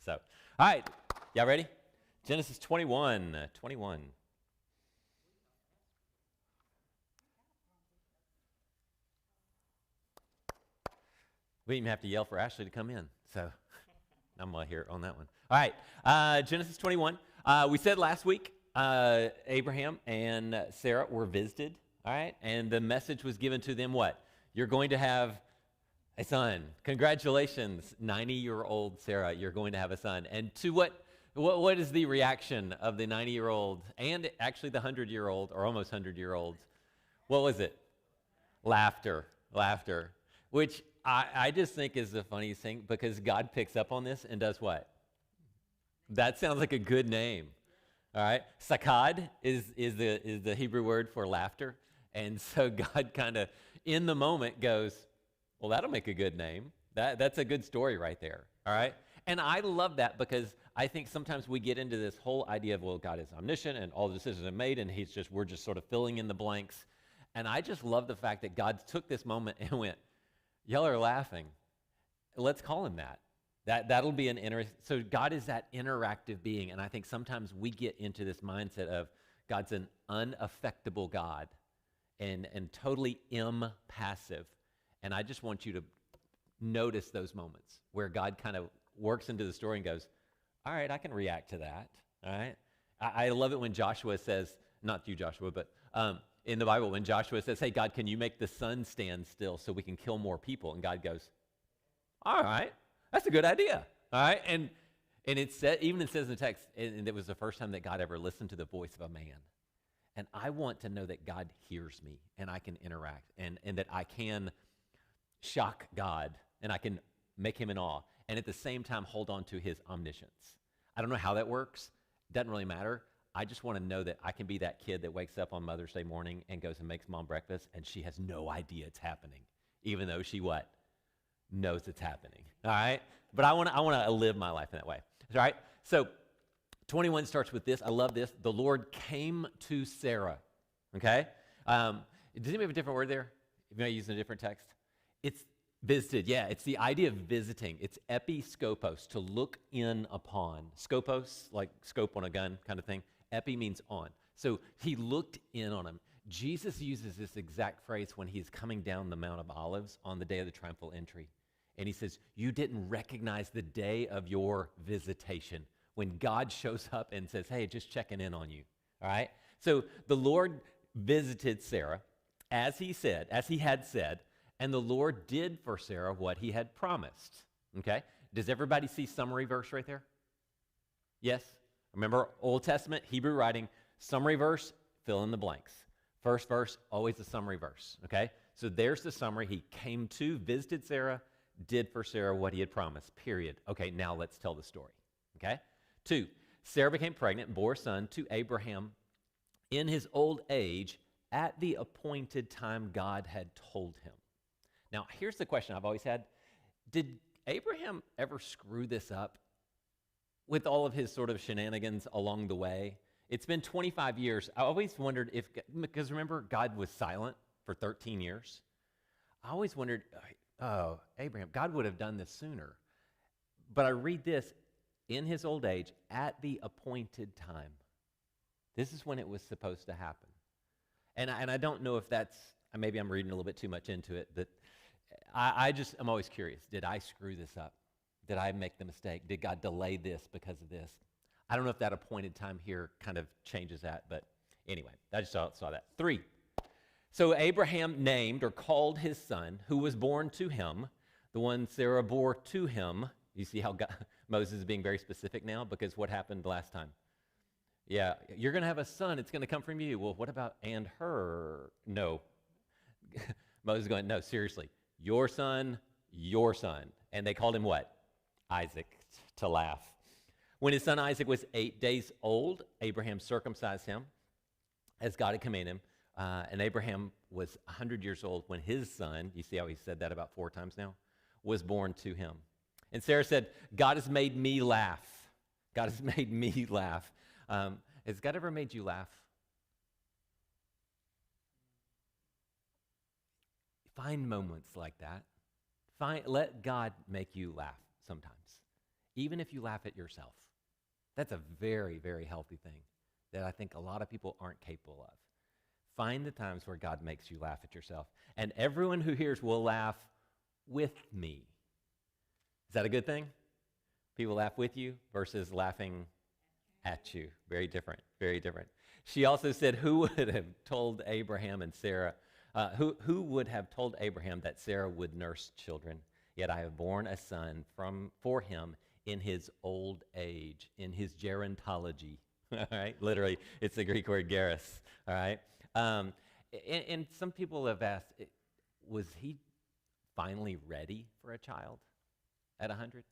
So, all right, y'all ready? Genesis 21. We didn't even have to yell for Ashley to come in, so I'm going to hear it on that one. All right, Genesis 21. We said last week Abraham and Sarah were visited, all right? And the message was given to them what? You're going to have a son. Congratulations, 90-year-old Sarah, you're going to have a son. And to what is the reaction of the 90-year-old and actually the 100-year-old or almost 100-year-old? What was it? Laughter, which I just think is the funniest thing because God picks up on this and does what? That sounds like a good name. All right, sakad is the Hebrew word for laughter, and so God kind of in the moment goes, well, that'll make a good name. That's a good story right there. All right, and I love that because I think sometimes we get into this whole idea of, well, God is omniscient and all the decisions are made, and we're just sort of filling in the blanks. And I just love the fact that God took this moment and went, y'all are laughing. Let's call him that. That'll be so God is that interactive being, and I think sometimes we get into this mindset of God's an unaffectable God and totally impassive. And I just want you to notice those moments where God kind of works into the story and goes, all right, I can react to that. All right. I love it when Joshua says, not you, Joshua, but in the Bible, when Joshua says, hey, God, can you make the sun stand still so we can kill more people? And God goes, all right, that's a good idea. All right. And it says in the text, and it was the first time that God ever listened to the voice of a man. And I want to know that God hears me and I can interact and that I can shock God and I can make him in awe and at the same time hold on to his omniscience. I don't know how that works. Doesn't really matter. I just want to know that I can be that kid that wakes up on Mother's Day morning and goes and makes mom breakfast and she has no idea it's happening, even though she what? Knows it's happening. All right? But I want to live my life in that way. All right? So 21 starts with this. I love this. The Lord came to Sarah. Okay? Does anybody have a different word there? If you're using a different text? It's visited. Yeah, it's the idea of visiting. It's episkopos, to look in upon. Skopos, like scope on a gun kind of thing. Epi means on. So he looked in on him. Jesus uses this exact phrase when he's coming down the Mount of Olives on the day of the triumphal entry. And he says, you didn't recognize the day of your visitation. When God shows up and says, hey, just checking in on you. All right? So the Lord visited Sarah as he had said, and the Lord did for Sarah what he had promised. Okay? Does everybody see summary verse right there? Yes? Remember, Old Testament, Hebrew writing, summary verse, fill in the blanks. First verse, always a summary verse. Okay? So there's the summary. He came to, visited Sarah, did for Sarah what he had promised, period. Okay, now let's tell the story. Okay? 2, Sarah became pregnant and bore a son to Abraham in his old age at the appointed time God had told him. Now, here's the question I've always had. Did Abraham ever screw this up with all of his sort of shenanigans along the way? It's been 25 years. I always wondered because remember, God was silent for 13 years. I always wondered, oh, Abraham, God would have done this sooner. But I read this, in his old age, at the appointed time. This is when it was supposed to happen. And I don't know if that's, maybe I'm reading a little bit too much into it, but I'm always curious. Did I screw this up? Did I make the mistake? Did God delay this because of this? I don't know if that appointed time here kind of changes that, but anyway, I just saw that. 3, so Abraham named or called his son, who was born to him, the one Sarah bore to him. You see how Moses is being very specific now because what happened last time? Yeah, you're going to have a son. It's going to come from you. Well, what about and her? No. Moses is going, no, seriously. Your son. And they called him what? Isaac, to laugh. When his son Isaac was 8 days old, Abraham circumcised him as God had commanded him. And Abraham was 100 years old when his son, you see how he said that about 4 times now, was born to him. And Sarah said, God has made me laugh. God has made me laugh. Has God ever made you laugh? Find moments like that. Let God make you laugh sometimes. even if you laugh at yourself. That's a very, very healthy thing that I think a lot of people aren't capable of. Find the times where God makes you laugh at yourself. And everyone who hears will laugh with me. Is that a good thing? People laugh with you versus laughing at you. Very different, very different. She also said, who would have told Abraham and Sarah, who would have told Abraham that Sarah would nurse children? Yet I have borne a son for him in his old age, in his gerontology. All right, literally, it's the Greek word geros. All right, and some people have asked, was he finally ready for a child at 100?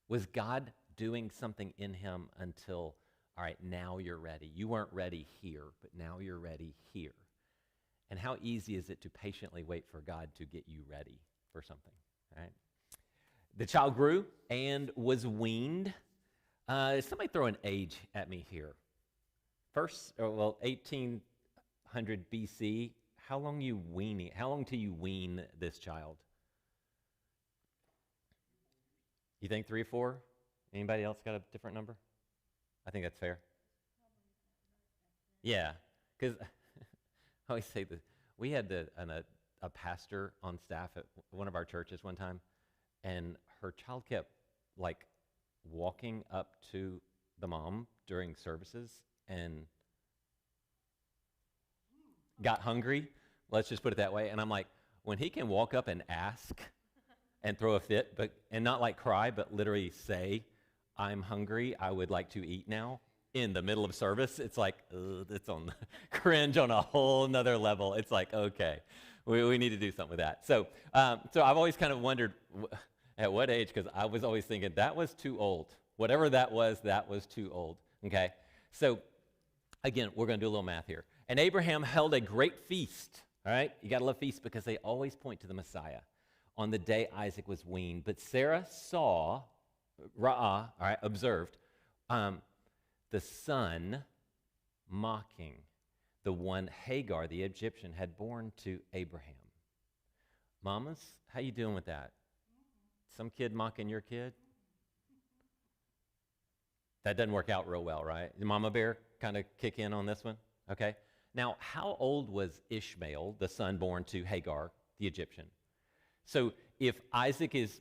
Was God doing something in him until, all right, now you're ready? You weren't ready here, but now you're ready here. And how easy is it to patiently wait for God to get you ready for something, right? The child grew and was weaned. Somebody throw an age at me here. 1800 BC. How long till you wean this child? You think 3 or 4? Anybody else got a different number? I think that's fair. Yeah, because I always say this. We had a pastor on staff at one of our churches one time, and her child kept like walking up to the mom during services and got hungry. Let's just put it that way. And I'm like, when he can walk up and ask and throw a fit, and not like cry, but literally say, I'm hungry, I would like to eat now, in the middle of service, it's like, it's on cringe on a whole nother level. It's like, okay, we need to do something with that. So I've always kind of wondered at what age, because I was always thinking that was too old. Whatever that was too old, okay? So again, we're going to do a little math here. And Abraham held a great feast, all right? You got to love feasts because they always point to the Messiah on the day Isaac was weaned. But Sarah saw, observed, the son mocking the one Hagar, the Egyptian, had born to Abraham. Mamas, how you doing with that? Some kid mocking your kid? That doesn't work out real well, right? Mama bear kind of kick in on this one? Okay. Now, how old was Ishmael, the son born to Hagar, the Egyptian? So if Isaac is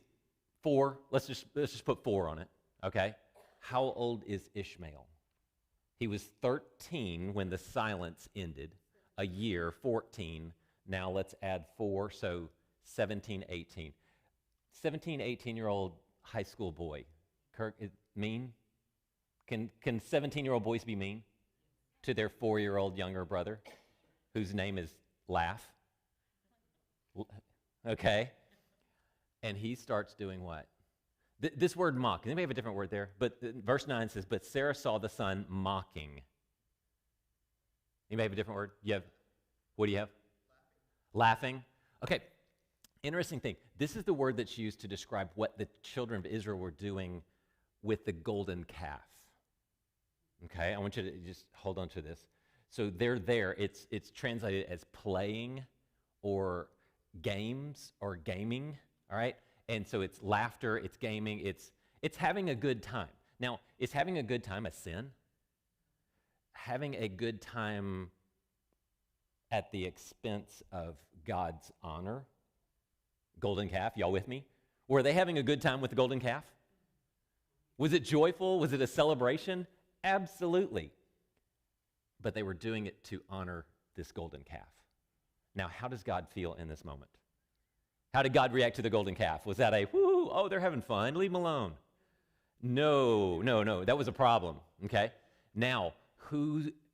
4, let's just put 4 on it, okay? How old is Ishmael? He was 13 when the silence ended, a year, 14. Now let's add 4, so 17, 18. 17, 18-year-old high school boy. Kirk, is mean? Can 17-year-old boys be mean to their 4-year-old younger brother whose name is Laugh? Okay. And he starts doing what? This word mock. Does anybody have a different word there? But verse 9 says, but Sarah saw the son mocking. Anybody have a different word? What do you have? Laughing. Okay. Interesting thing. This is the word that's used to describe what the children of Israel were doing with the golden calf. Okay, I want you to just hold on to this. So they're there. It's translated as playing or games or gaming, all right? And so it's laughter, it's gaming, it's having a good time. Now, is having a good time a sin? Having a good time at the expense of God's honor? Golden calf, y'all with me? Were they having a good time with the golden calf? Was it joyful? Was it a celebration? Absolutely. But they were doing it to honor this golden calf. Now, how does God feel in this moment? How did God react to the golden calf? Was that a, whoo, oh, they're having fun, leave them alone? No, that was a problem, okay? Now,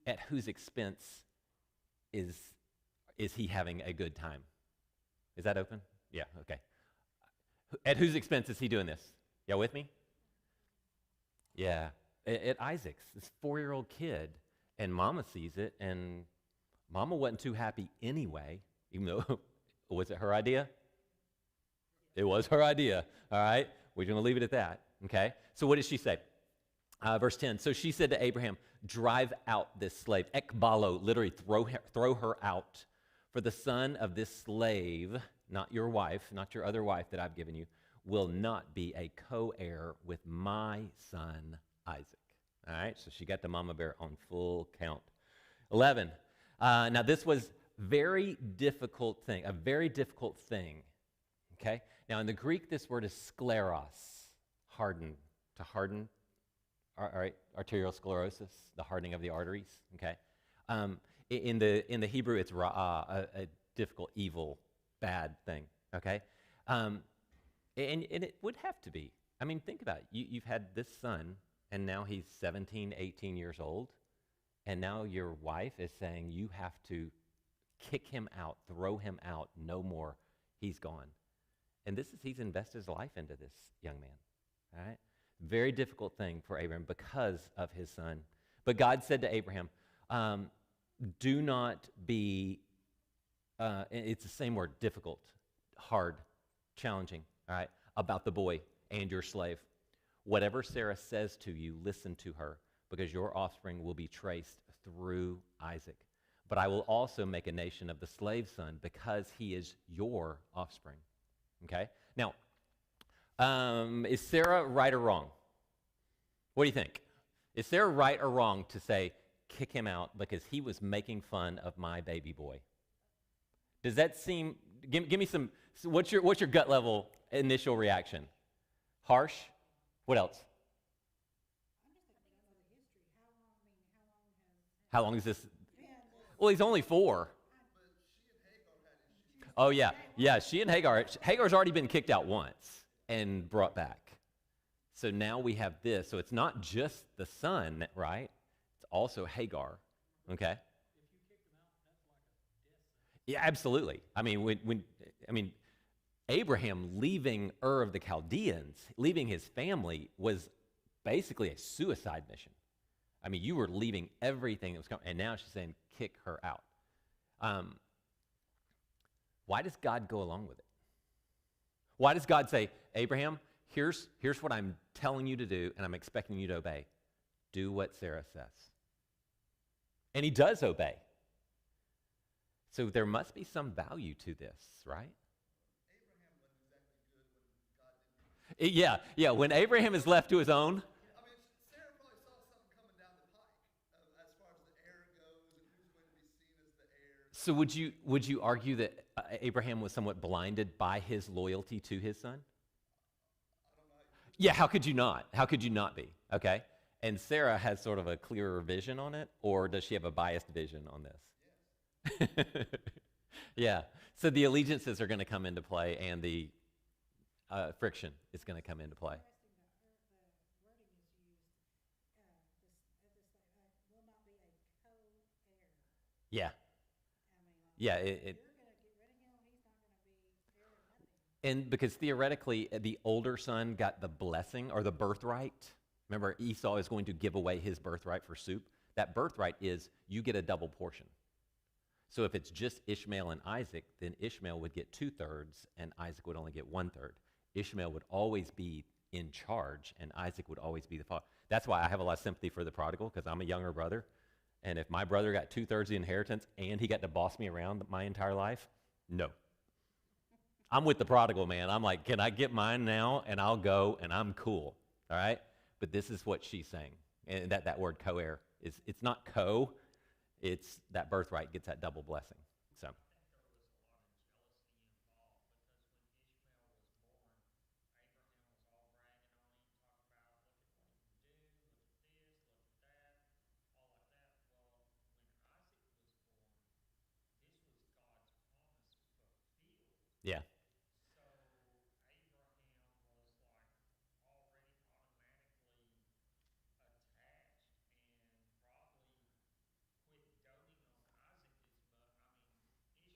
at whose expense is he having a good time? Is that open? Yeah, okay. At whose expense is he doing this? Y'all with me? Yeah, at Isaac's, this 4-year-old kid, and Mama sees it, and Mama wasn't too happy anyway, even though, was it her idea? It was her idea, all right? We're going to leave it at that, okay? So what did she say? Verse 10, so she said to Abraham, drive out this slave. Ekbalo, literally throw her out. For the son of this slave, not your wife, not your other wife that I've given you, will not be a co-heir with my son Isaac. All right, so she got the mama bear on full count. 11. Now this was a very difficult thing. Okay. Now in the Greek, this word is scleros, harden, to harden. All right, arterial sclerosis, the hardening of the arteries. Okay. In the Hebrew, it's ra'ah, a difficult, evil, bad thing. Okay. And it would have to be. I mean, think about it. You've had this son, and now he's 17, 18 years old, and now your wife is saying you have to kick him out, throw him out, no more, he's gone. And he's invested his life into this young man, all right? Very difficult thing for Abraham because of his son. But God said to Abraham, do not be, it's the same word, difficult, hard, challenging, all right, about the boy and your slave. Whatever Sarah says to you, listen to her, because your offspring will be traced through Isaac. But I will also make a nation of the slave son because he is your offspring. Okay? Now, is Sarah right or wrong? What do you think? Is Sarah right or wrong to say, kick him out because he was making fun of my baby boy? Does that seem, give me some, what's your gut level initial reaction? Harsh? What else? How long is this? Well, he's only 4. Oh, yeah. Yeah, she and Hagar's already been kicked out once and brought back. So now we have this. So it's not just the son, right? It's also Hagar. Okay? Yeah, absolutely. I mean, Abraham leaving Ur of the Chaldeans, leaving his family, was basically a suicide mission. I mean, you were leaving everything that was coming, and now she's saying, kick her out. Why does God go along with it? Why does God say, Abraham, here's what I'm telling you to do, and I'm expecting you to obey. Do what Sarah says. And he does obey. So there must be some value to this, right? Yeah. When Abraham is left to his own. I mean, Sarah probably saw something coming down the pike as far as the heir goes and who's going to be seen as the heir. So would you argue that Abraham was somewhat blinded by his loyalty to his son? I don't know. Yeah, how could you not? How could you not be? Okay. And Sarah has sort of a clearer vision on it, or does she have a biased vision on this? Yes. Yeah. So the allegiances are going to come into play, and the friction is going to come into play. Yeah. Yeah. And because theoretically, the older son got the blessing or the birthright. Remember, Esau is going to give away his birthright for soup. That birthright is you get a double portion. So if it's just Ishmael and Isaac, then Ishmael would get 2/3 and Isaac would only get 1/3. Ishmael would always be in charge and Isaac would always be the father. That's why I have a lot of sympathy for the prodigal, because I'm a younger brother. And if my brother got 2/3 of the inheritance and he got to boss me around my entire life, no. I'm with the prodigal, man. I'm like, can I get mine now? And I'll go and I'm cool. All right? But this is what she's saying. And that word co-heir is, it's not co, it's that birthright gets that double blessing. So. Yeah.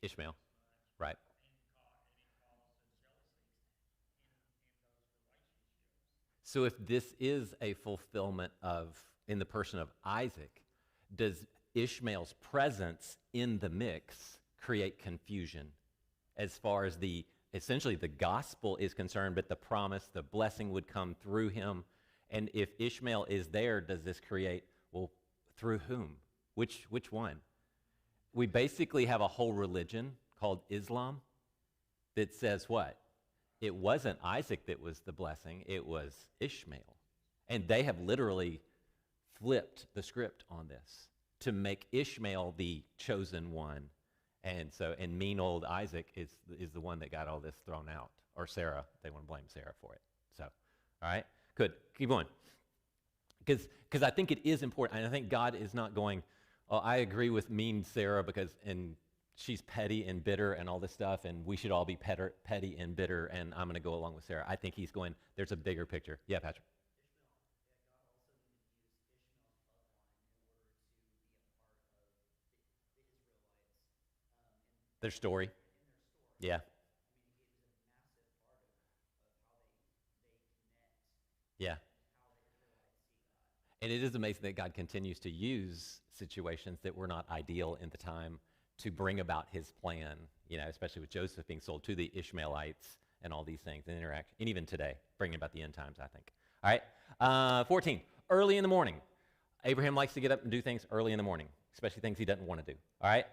Ishmael. Right. So if this is a fulfillment of, in the person of Isaac, does Ishmael's presence in the mix create confusion as far as essentially the gospel is concerned, but the promise, the blessing would come through him? And if Ishmael is there, does this create, well, through whom? Which one? We basically have a whole religion called Islam that says what? It wasn't Isaac that was the blessing, it was Ishmael. And they have literally flipped the script on this to make Ishmael the chosen one. And mean old Isaac is the one that got all this thrown out. Or Sarah, they want to blame Sarah for it. So, all right, good. Keep going. Because I think it is important, and I think God is not going, oh, I agree with mean Sarah and she's petty and bitter and all this stuff, and we should all be petty and bitter, and I'm going to go along with Sarah. I think he's going, there's a bigger picture. Yeah, Patrick. Their story. Yeah. Yeah. And it is amazing that God continues to use situations that were not ideal in the time to bring about his plan, especially with Joseph being sold to the Ishmaelites and all these things and interact, and even today, bringing about the end times, I think. All right, 14, early in the morning. Abraham likes to get up and do things early in the morning, especially things he doesn't want to do. All right,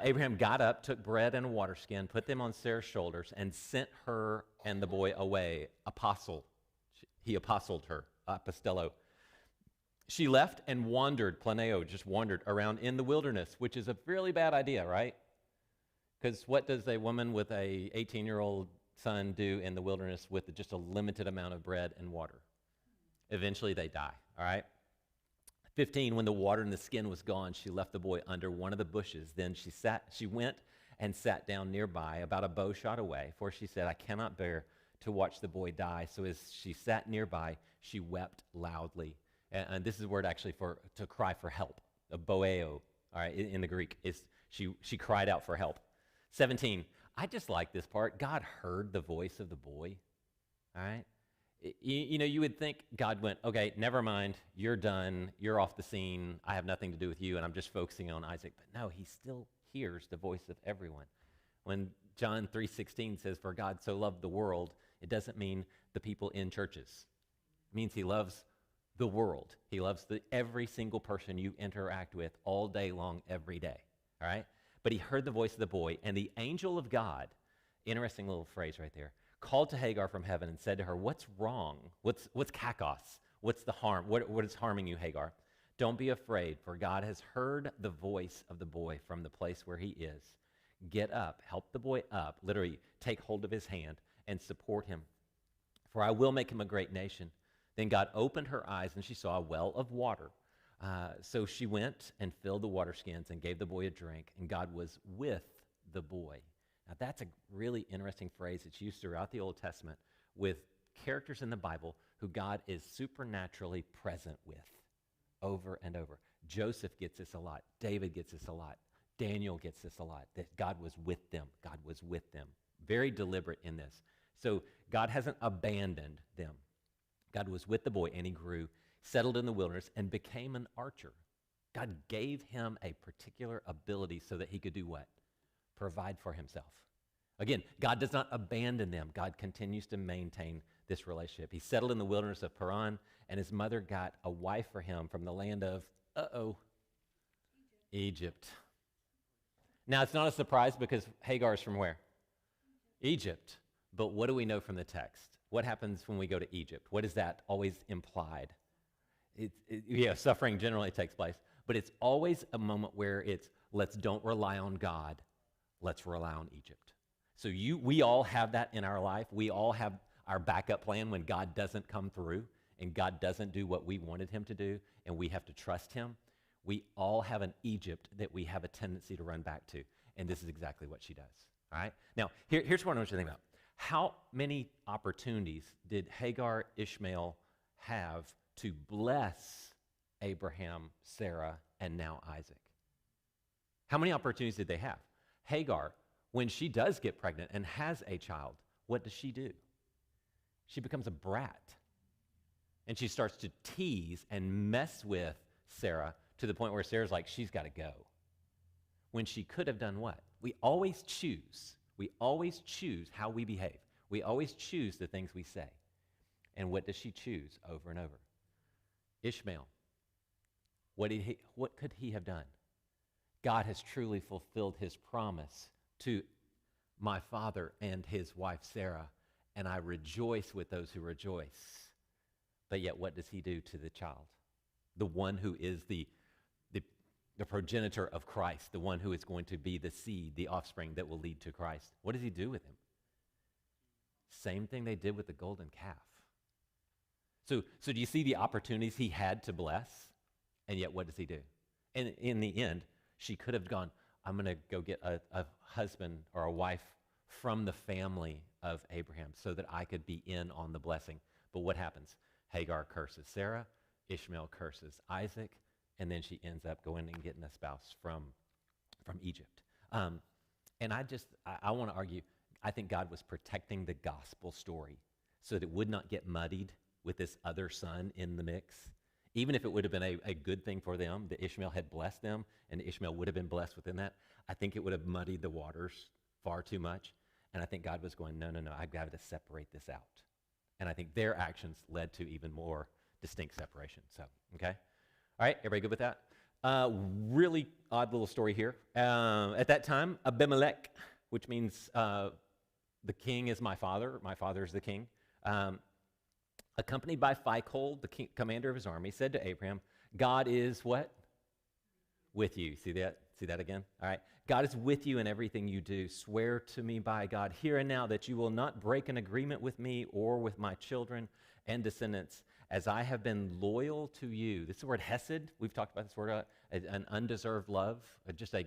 Abraham got up, took bread and a water skin, put them on Sarah's shoulders, and sent her and the boy away. He apostled her, apostello. She left and wandered, planeo, just wandered around in the wilderness, which is a really bad idea, right? Because what does a woman with a 18-year-old son do in the wilderness with just a limited amount of bread and water? Eventually they die, all right? 15, when the water in the skin was gone, she left the boy under one of the bushes. Then she went and sat down nearby, about a bow shot away, for she said, I cannot bear to watch the boy die. So as she sat nearby, she wept loudly. And this is a word actually to cry for help, a boeo, all right, in the Greek. She cried out for help. 17, I just like this part. God heard the voice of the boy, all right? You would think God went, okay, never mind, you're done, you're off the scene, I have nothing to do with you, and I'm just focusing on Isaac. But no, he still hears the voice of everyone. When John 3:16 says, for God so loved the world, it doesn't mean the people in churches. It means he loves the world. He loves every single person you interact with all day long, every day, all right? But he heard the voice of the boy, and the angel of God, interesting little phrase right there, called to Hagar from heaven and said to her, what's wrong? What's kakos? What's the harm? What is harming you, Hagar? Don't be afraid, for God has heard the voice of the boy from the place where he is. Get up, help the boy up, literally take hold of his hand and support him. For I will make him a great nation. Then God opened her eyes, and she saw a well of water. So she went and filled the water skins and gave the boy a drink, and God was with the boy. Now, that's a really interesting phrase that's used throughout the Old Testament with characters in the Bible who God is supernaturally present with over and over. Joseph gets this a lot. David gets this a lot. Daniel gets this a lot, that God was with them. God was with them. Very deliberate in this. So God hasn't abandoned them. God was with the boy, and he grew, settled in the wilderness, and became an archer. God gave him a particular ability so that he could do what? Provide for himself. Again, God does not abandon them. God continues to maintain this relationship. He settled in the wilderness of Paran, and his mother got a wife for him from the land of, Egypt. Now, it's not a surprise because Hagar is from where? Egypt. But what do we know from the text? What happens when we go to Egypt? What is that always implied? Suffering generally takes place, but it's always a moment where don't rely on God, let's rely on Egypt. So we all have that in our life. We all have our backup plan when God doesn't come through and God doesn't do what we wanted him to do, and we have to trust him. We all have an Egypt that we have a tendency to run back to, and this is exactly what she does. All right? Now, here's what I want you to think about. How many opportunities did Hagar, Ishmael have to bless Abraham, Sarah, and now Isaac? How many opportunities did they have? Hagar, when she does get pregnant and has a child, what does she do? She becomes a brat. And she starts to tease and mess with Sarah to the point where Sarah's like, she's got to go. When she could have done what? We always choose how we behave. We always choose the things we say. And what does she choose over and over? Ishmael. What could he have done? God has truly fulfilled his promise to my father and his wife Sarah, and I rejoice with those who rejoice. But yet what does he do to the child? The one who is the progenitor of Christ, the one who is going to be the seed, the offspring that will lead to Christ. What does he do with him? Same thing they did with the golden calf. So do you see the opportunities he had to bless? And yet what does he do? And in the end, she could have gone, I'm going to go get a husband or a wife from the family of Abraham so that I could be in on the blessing. But what happens? Hagar curses Sarah, Ishmael curses Isaac, and then she ends up going and getting a spouse from Egypt. And I want to argue, I think God was protecting the gospel story so that it would not get muddied with this other son in the mix. Even if it would have been a good thing for them, that Ishmael had blessed them, and Ishmael would have been blessed within that, I think it would have muddied the waters far too much. And I think God was going, no, I've got to separate this out. And I think their actions led to even more distinct separation. So, okay? All right, everybody good with that? Really odd little story here. At that time, Abimelech, which means the king is my father is the king, accompanied by Phicol, the commander of his army, said to Abraham, God is what? With you. See that? See that again? All right. God is with you in everything you do. Swear to me by God here and now that you will not break an agreement with me or with my children and descendants, as I have been loyal to you. This is the word hesed. We've talked about this word, an undeserved love, just a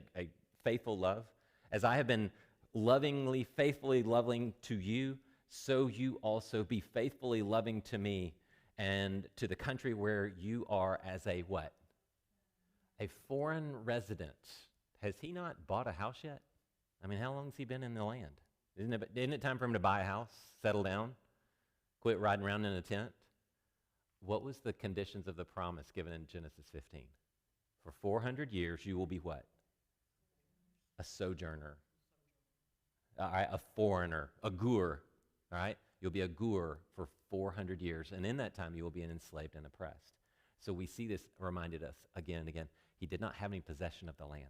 faithful love. As I have been lovingly, faithfully loving to you, so you also be faithfully loving to me and to the country where you are as a what? A foreign resident. Has he not bought a house yet? I mean, how long has he been in the land? Isn't it time for him to buy a house, settle down, quit riding around in a tent? What was the conditions of the promise given in Genesis 15? For 400 years, you will be what? A sojourner. All right, a foreigner, a gur. All right, you'll be a gur for 400 years, and in that time, you will be enslaved and oppressed. So we see this reminded us again and again. He did not have any possession of the land.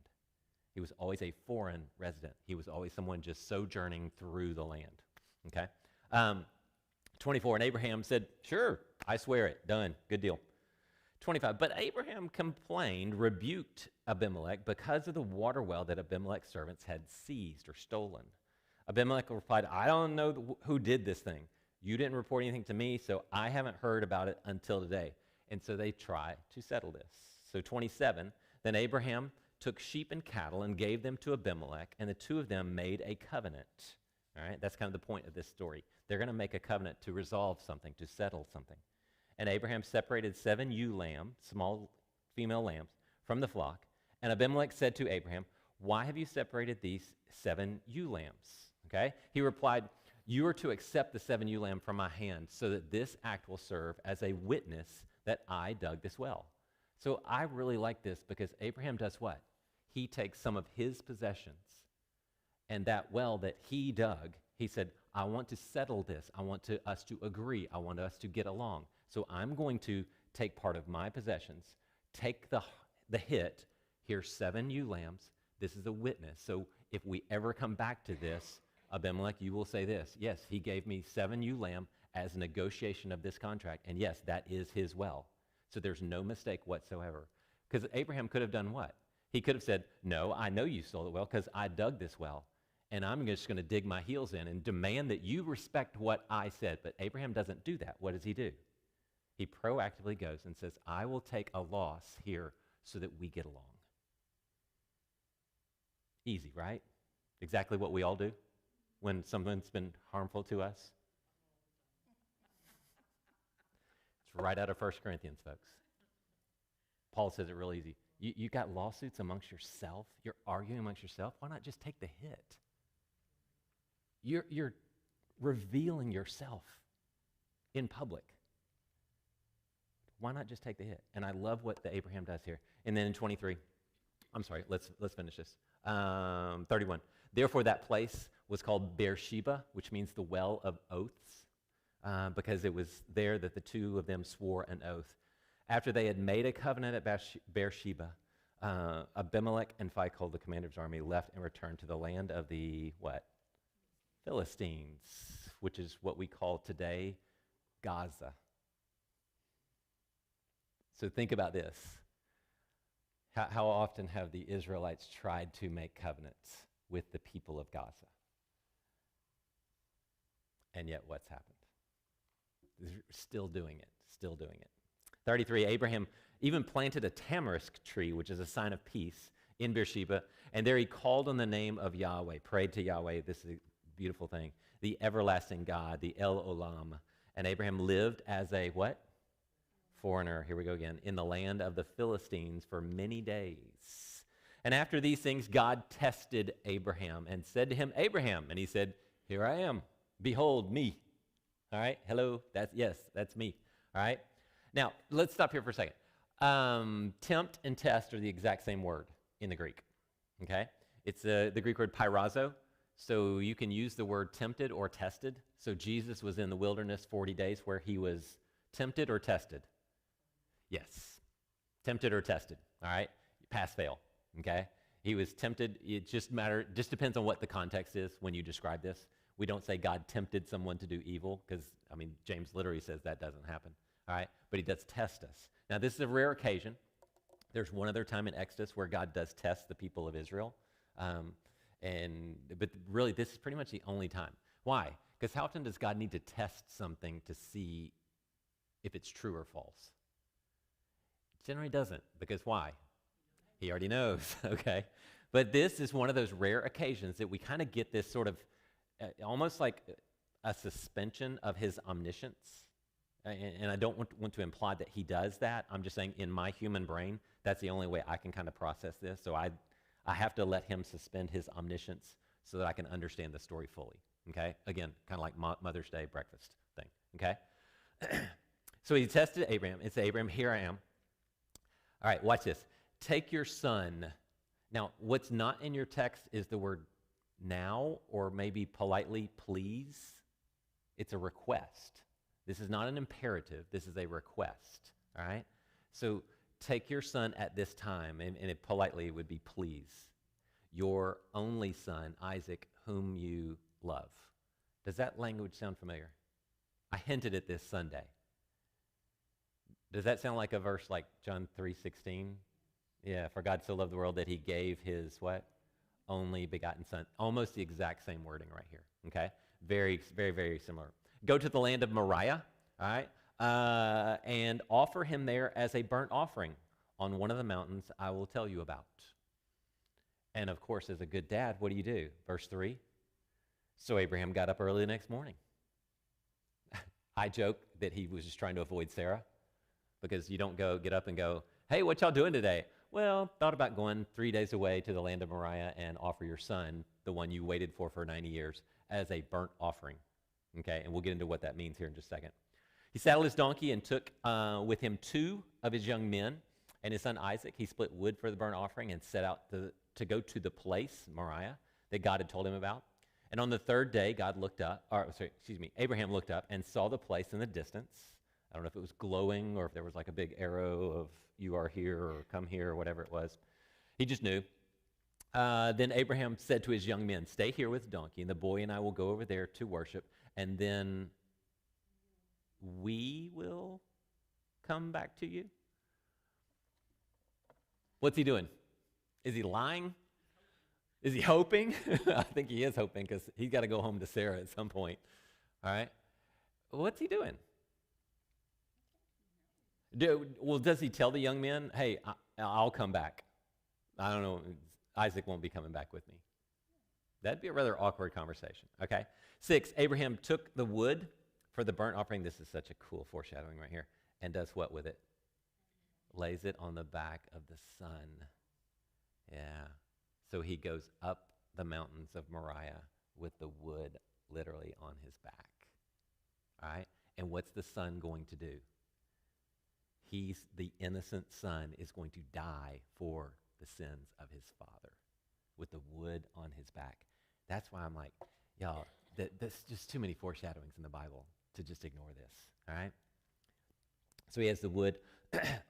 He was always a foreign resident. He was always someone just sojourning through the land. Okay? 24, and Abraham said, sure, I swear it, done, good deal. 25, but Abraham complained, rebuked Abimelech because of the water well that Abimelech's servants had seized or stolen. Abimelech replied, I don't know who did this thing. You didn't report anything to me, so I haven't heard about it until today. And so they try to settle this. So 27, then Abraham took sheep and cattle and gave them to Abimelech, and the two of them made a covenant. All right, that's kind of the point of this story. They're going to make a covenant to resolve something, to settle something. And Abraham separated 7 ewe lambs, small female lambs, from the flock. And Abimelech said to Abraham, why have you separated these 7 ewe lambs? Okay, he replied, you are to accept the 7 ewe lamb from my hand so that this act will serve as a witness that I dug this well. So I really like this because Abraham does what? He takes some of his possessions, and that well that he dug, he said, I want to settle this. I want us to agree. I want us to get along. So I'm going to take part of my possessions, take the hit. Here's 7 ewe lambs. This is a witness. So if we ever come back to this, Abimelech, you will say this. Yes, he gave me 7 ewe lamb as a negotiation of this contract. And yes, that is his well. So there's no mistake whatsoever. Because Abraham could have done what? He could have said, no, I know you stole the well because I dug this well. And I'm just going to dig my heels in and demand that you respect what I said. But Abraham doesn't do that. What does he do? He proactively goes and says, I will take a loss here so that we get along. Easy, right? Exactly what we all do when someone's been harmful to us. It's right out of 1 Corinthians, folks. Paul says it real easy. You got lawsuits amongst yourself. You're arguing amongst yourself. Why not just take the hit? You're revealing yourself in public. Why not just take the hit? And I love what the Abraham does here. And then in 23, I'm sorry, let's finish this. 31. Therefore, that place was called Beersheba, which means the well of oaths, because it was there that the two of them swore an oath. After they had made a covenant at Beersheba, Abimelech and Phicol, the commander of his army, left and returned to the land of the what? Philistines. which is what we call today Gaza. So think about this. How often have the Israelites tried to make covenants with the people of Gaza? And yet what's happened? They're still doing it, still doing it. 33, Abraham even planted a tamarisk tree, which is a sign of peace, in Beersheba, and there he called on the name of Yahweh, prayed to Yahweh. This is a beautiful thing. The everlasting God, the El Olam. And Abraham lived as a what? Foreigner, here we go again, in the land of the Philistines for many days. And after these things, God tested Abraham and said to him, Abraham. And he said, here I am. Behold, me. All right, hello, that's me. All right, now let's stop here for a second. Tempt and test are the exact same word in the Greek, okay? It's the Greek word pyrazo, so you can use the word tempted or tested. So Jesus was in the wilderness 40 days where he was tempted or tested? Yes, tempted or tested, all right? Pass, fail, okay? He was tempted. It just depends on what the context is when you describe this. We don't say God tempted someone to do evil because, James literally says that doesn't happen, all right? But he does test us. Now, this is a rare occasion. There's one other time in Exodus where God does test the people of Israel. But really, this is pretty much the only time. Why? Because how often does God need to test something to see if it's true or false? Generally doesn't, because why? He already knows, okay? But this is one of those rare occasions that we kind of get this sort of almost like a suspension of his omniscience. And I don't want to imply that he does that. I'm just saying in my human brain, that's the only way I can kind of process this. So I have to let him suspend his omniscience so that I can understand the story fully, okay? Again, kind of like Mother's Day breakfast thing, okay? So he tested Abraham. It's Abraham, here I am. All right, watch this. Take your son. Now, what's not in your text is the word now or maybe politely please. It's a request. This is not an imperative. This is a request, all right? So take your son at this time, and it politely would be please. Your only son, Isaac, whom you love. Does that language sound familiar? I hinted at this Sunday. Does that sound like a verse like John 3:16? Yeah, for God so loved the world that he gave his what? Only begotten son. Almost the exact same wording right here, okay? Very, very, very similar. Go to the land of Moriah, all right, and offer him there as a burnt offering on one of the mountains I will tell you about. And of course, as a good dad, what do? Verse 3, so Abraham got up early the next morning. I joke that he was just trying to avoid Sarah because you don't get up and go, hey, what y'all doing today? Well, thought about going 3 days away to the land of Moriah and offer your son, the one you waited for 90 years, as a burnt offering. Okay, and we'll get into what that means here in just a second. He saddled his donkey and took with him 2 of his young men and his son Isaac. He split wood for the burnt offering and set out to go to the place, Moriah, that God had told him about. And on the 3rd day, Abraham looked up and saw the place in the distance. I don't know if it was glowing or if there was like a big arrow of you are here or come here or whatever it was. He just knew. Then Abraham said to his young men, stay here with the donkey, and the boy and I will go over there to worship, and then we will come back to you. What's he doing? Is he lying? Is he hoping? I think he is hoping because he's got to go home to Sarah at some point. All right? What's he doing? Does he tell the young men, hey, I'll come back? I don't know. Isaac won't be coming back with me. That'd be a rather awkward conversation, okay? 6, Abraham took the wood for the burnt offering. This is such a cool foreshadowing right here. And does what with it? Lays it on the back of the son. Yeah. So he goes up the mountains of Moriah with the wood literally on his back. All right? And what's the son going to do? The innocent son is going to die for the sins of his father with the wood on his back. That's why I'm like, y'all, there's just too many foreshadowings in the Bible to just ignore this, all right? So he has the wood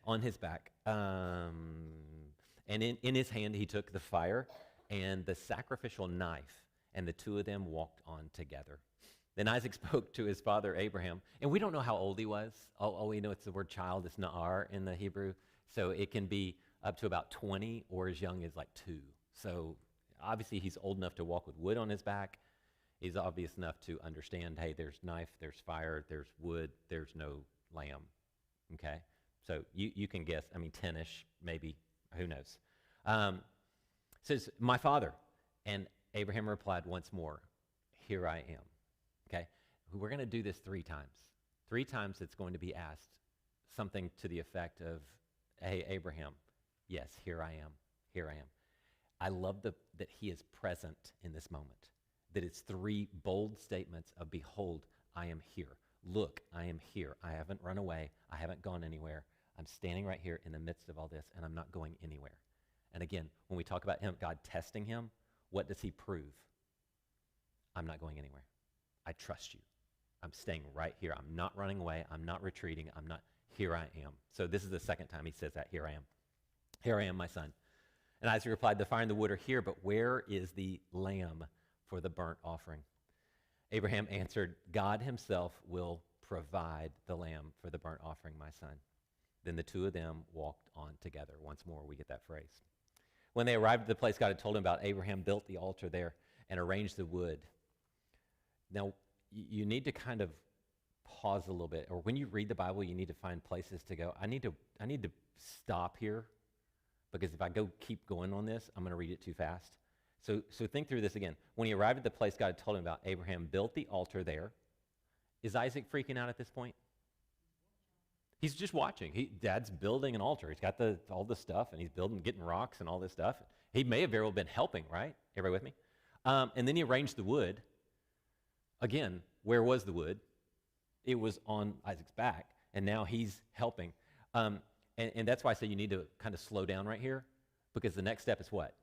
on his back, and in his hand he took the fire and the sacrificial knife, and the 2 of them walked on together. Then Isaac spoke to his father Abraham, and we don't know how old he was. All we know it's the word child. It's na'ar in the Hebrew, so it can be up to about 20 or as young as like 2. So obviously he's old enough to walk with wood on his back. He's obvious enough to understand, hey, there's knife, there's fire, there's wood, there's no lamb, okay? So you can guess, 10-ish, maybe, who knows. Says, my father. And Abraham replied once more, here I am. Okay? We're going to do this 3 times. 3 times it's going to be asked something to the effect of, hey, Abraham, yes, here I am. Here I am. I love that he is present in this moment, that it's 3 bold statements of, behold, I am here. Look, I am here. I haven't run away. I haven't gone anywhere. I'm standing right here in the midst of all this, and I'm not going anywhere. And again, when we talk about God testing him, what does he prove? I'm not going anywhere. I trust you. I'm staying right here. I'm not running away. I'm not retreating. Here I am. So this is the 2nd time he says that, here I am. Here I am, my son. And Isaac replied, the fire and the wood are here, but where is the lamb for the burnt offering? Abraham answered, God himself will provide the lamb for the burnt offering, my son. Then the 2 of them walked on together. Once more, we get that phrase. When they arrived at the place God had told him about, Abraham built the altar there and arranged the wood. Now, you need to kind of pause a little bit, or when you read the Bible, you need to find places to go. I need to stop here, because if I keep going on this, I'm going to read it too fast. So think through this again. When he arrived at the place God had told him about, Abraham built the altar there. Is Isaac freaking out at this point? He's just watching. Dad's building an altar. He's got all the stuff, and he's getting rocks and all this stuff. He may have very well been helping, right? Everybody with me? And then he arranged the wood. Again, where was the wood? It was on Isaac's back, and now he's helping. And that's why I say you need to kind of slow down right here, because the next step is what?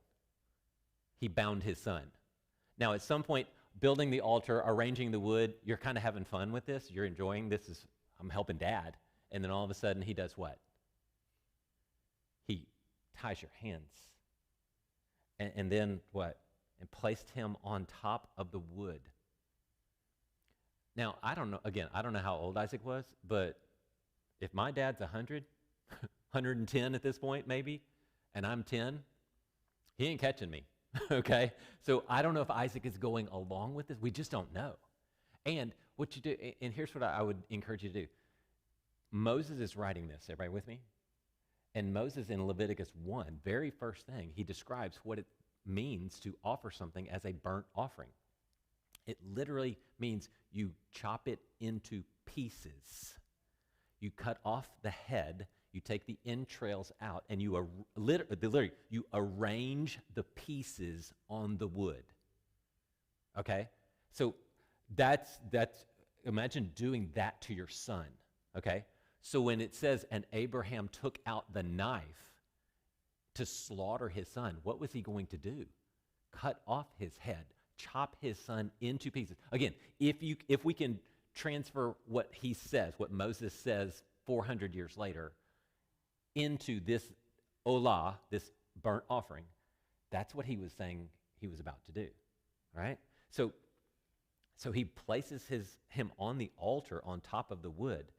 He bound his son. Now, at some point, building the altar, arranging the wood, you're kind of having fun with this. You're enjoying this. I'm helping Dad. And then all of a sudden, he does what? He ties your hands. And then what? And placed him on top of the wood. Now, I don't know how old Isaac was, but if my dad's 100, 110 at this point maybe, and I'm 10, he ain't catching me, okay? So I don't know if Isaac is going along with this. We just don't know. And what you do, and here's what I would encourage you to do. Moses is writing this. Everybody with me? And Moses in Leviticus 1, very first thing, he describes what it means to offer something as a burnt offering. It literally means you chop it into pieces. You cut off the head, you take the entrails out, and you arrange the pieces on the wood. Okay? So that's imagine doing that to your son. Okay? So when it says, and Abraham took out the knife to slaughter his son, what was he going to do? Cut off his head, chop his son into pieces. Again, if we can transfer what he says, what Moses says 400 years later, into this olah, this burnt offering, that's what he was saying he was about to do, right? So he places him on the altar on top of the wood.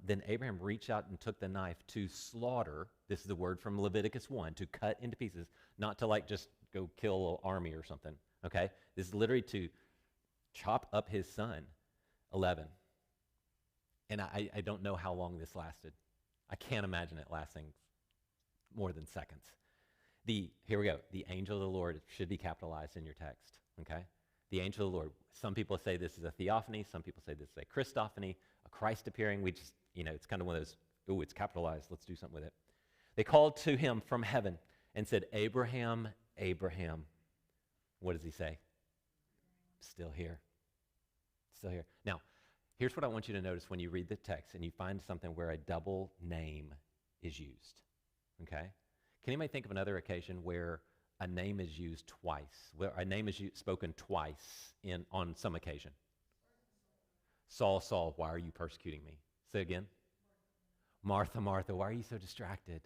Then Abraham reached out and took the knife to slaughter. This is the word from Leviticus 1, to cut into pieces, not to just go kill an army or something, okay? This is literally to chop up his son. 11. And I don't know how long this lasted. I can't imagine it lasting more than seconds. Here we go. The angel of the Lord should be capitalized in your text, okay? The angel of the Lord. Some people say this is a theophany. Some people say this is a Christophany, a Christ appearing. We just, it's kind of one of those, it's capitalized. Let's do something with it. They called to him from heaven and said, Abraham, Abraham. What does he say? Still here. Still here. Now, here's what I want you to notice when you read the text and you find something where a double name is used, okay? Can anybody think of another occasion where a name is used twice, where a name is spoken twice on some occasion? Saul, Saul, why are you persecuting me? Say again. Martha, Martha, why are you so distracted?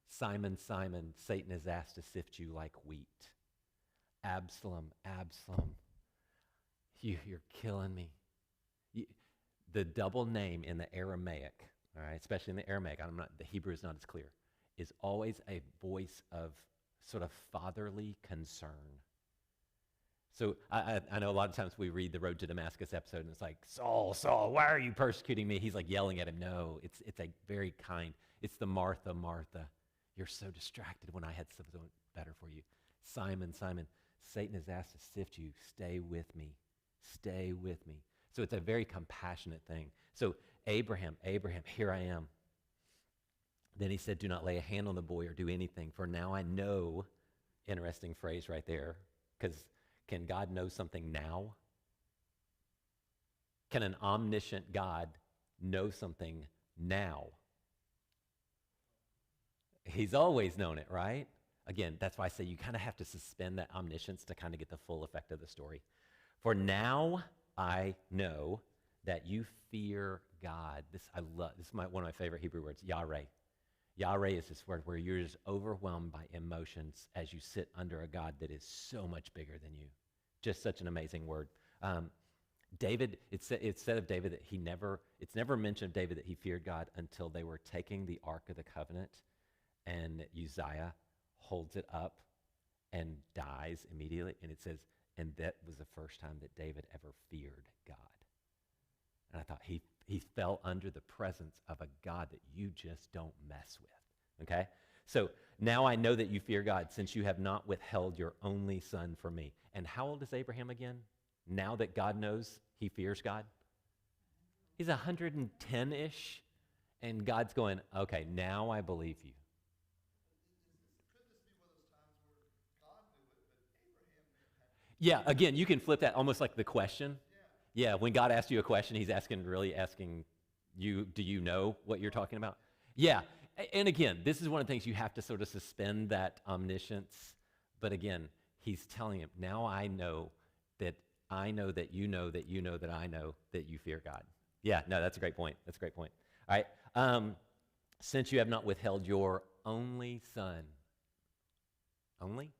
Simon, Simon, Satan has asked to sift you like wheat. Absalom, Absalom, You're killing me. You, the double name in the Aramaic, all right, especially in the Aramaic, the Hebrew is not as clear, is always a voice of sort of fatherly concern. So I know a lot of times we read the Road to Damascus episode and it's like, Saul, Saul, why are you persecuting me? He's like yelling at him. No, it's a very kind, it's the Martha, Martha. You're so distracted when I had something better for you. Simon, Simon, Satan has asked to sift you. Stay with me. Stay with me. So it's a very compassionate thing. So Abraham, Abraham, here I am. Then he said, do not lay a hand on the boy or do anything, for now I know, interesting phrase right there, because can God know something now? Can an omniscient God know something now? He's always known it, right? Again, that's why I say you kind of have to suspend that omniscience to kind of get the full effect of the story. For now I know that you fear God. This I love. This is one of my favorite Hebrew words, Yahweh. Yahweh is this word where you're just overwhelmed by emotions as you sit under a God that is so much bigger than you. Just such an amazing word. David, it's said of David that it's never mentioned of David that he feared God until they were taking the Ark of the Covenant and Uzziah holds it up and dies immediately. And it says, and that was the first time that David ever feared God. And I thought he fell under the presence of a God that you just don't mess with, okay? So now I know that you fear God since you have not withheld your only son from me. And how old is Abraham again? Now that God knows he fears God? He's 110-ish, and God's going, okay, now I believe you. Could this be one of those times where God knew it, but Abraham had? Yeah, again, you can flip that almost like the question. Yeah, when God asks you a question, he's really asking you, do you know what you're talking about? Yeah, and again, this is one of the things you have to sort of suspend that omniscience. But again, he's telling him, now I know that you know that you know that I know that you fear God. Yeah, no, that's a great point. That's a great point. All right, since you have not withheld your only son. Only?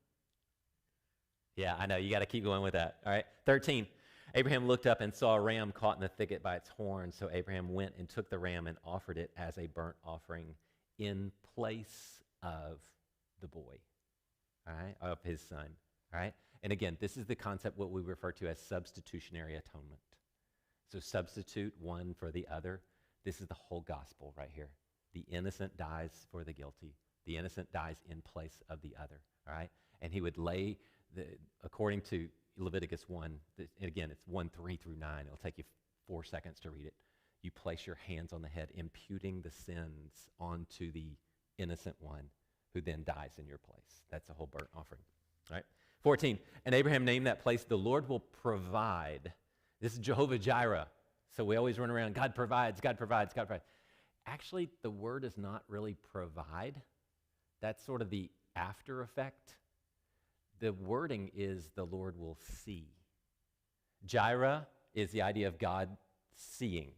Yeah, I know, you got to keep going with that. All right, 13. Abraham looked up and saw a ram caught in the thicket by its horns. So Abraham went and took the ram and offered it as a burnt offering in place of the boy, all right, of his son, all right? And again, this is the concept, what we refer to as substitutionary atonement. So substitute one for the other. This is the whole gospel right here. The innocent dies for the guilty. The innocent dies in place of the other, all right? And he would lay, according to Leviticus 1, and again, it's 1:3 through 9. It'll take you 4 seconds to read it. You place your hands on the head, imputing the sins onto the innocent one who then dies in your place. That's a whole burnt offering. All right. 14, and Abraham named that place, the Lord will provide. This is Jehovah Jireh. So we always run around, God provides, God provides, God provides. Actually, the word is not really provide. That's sort of the after effect. The wording is the Lord will see. Jireh is the idea of God seeing.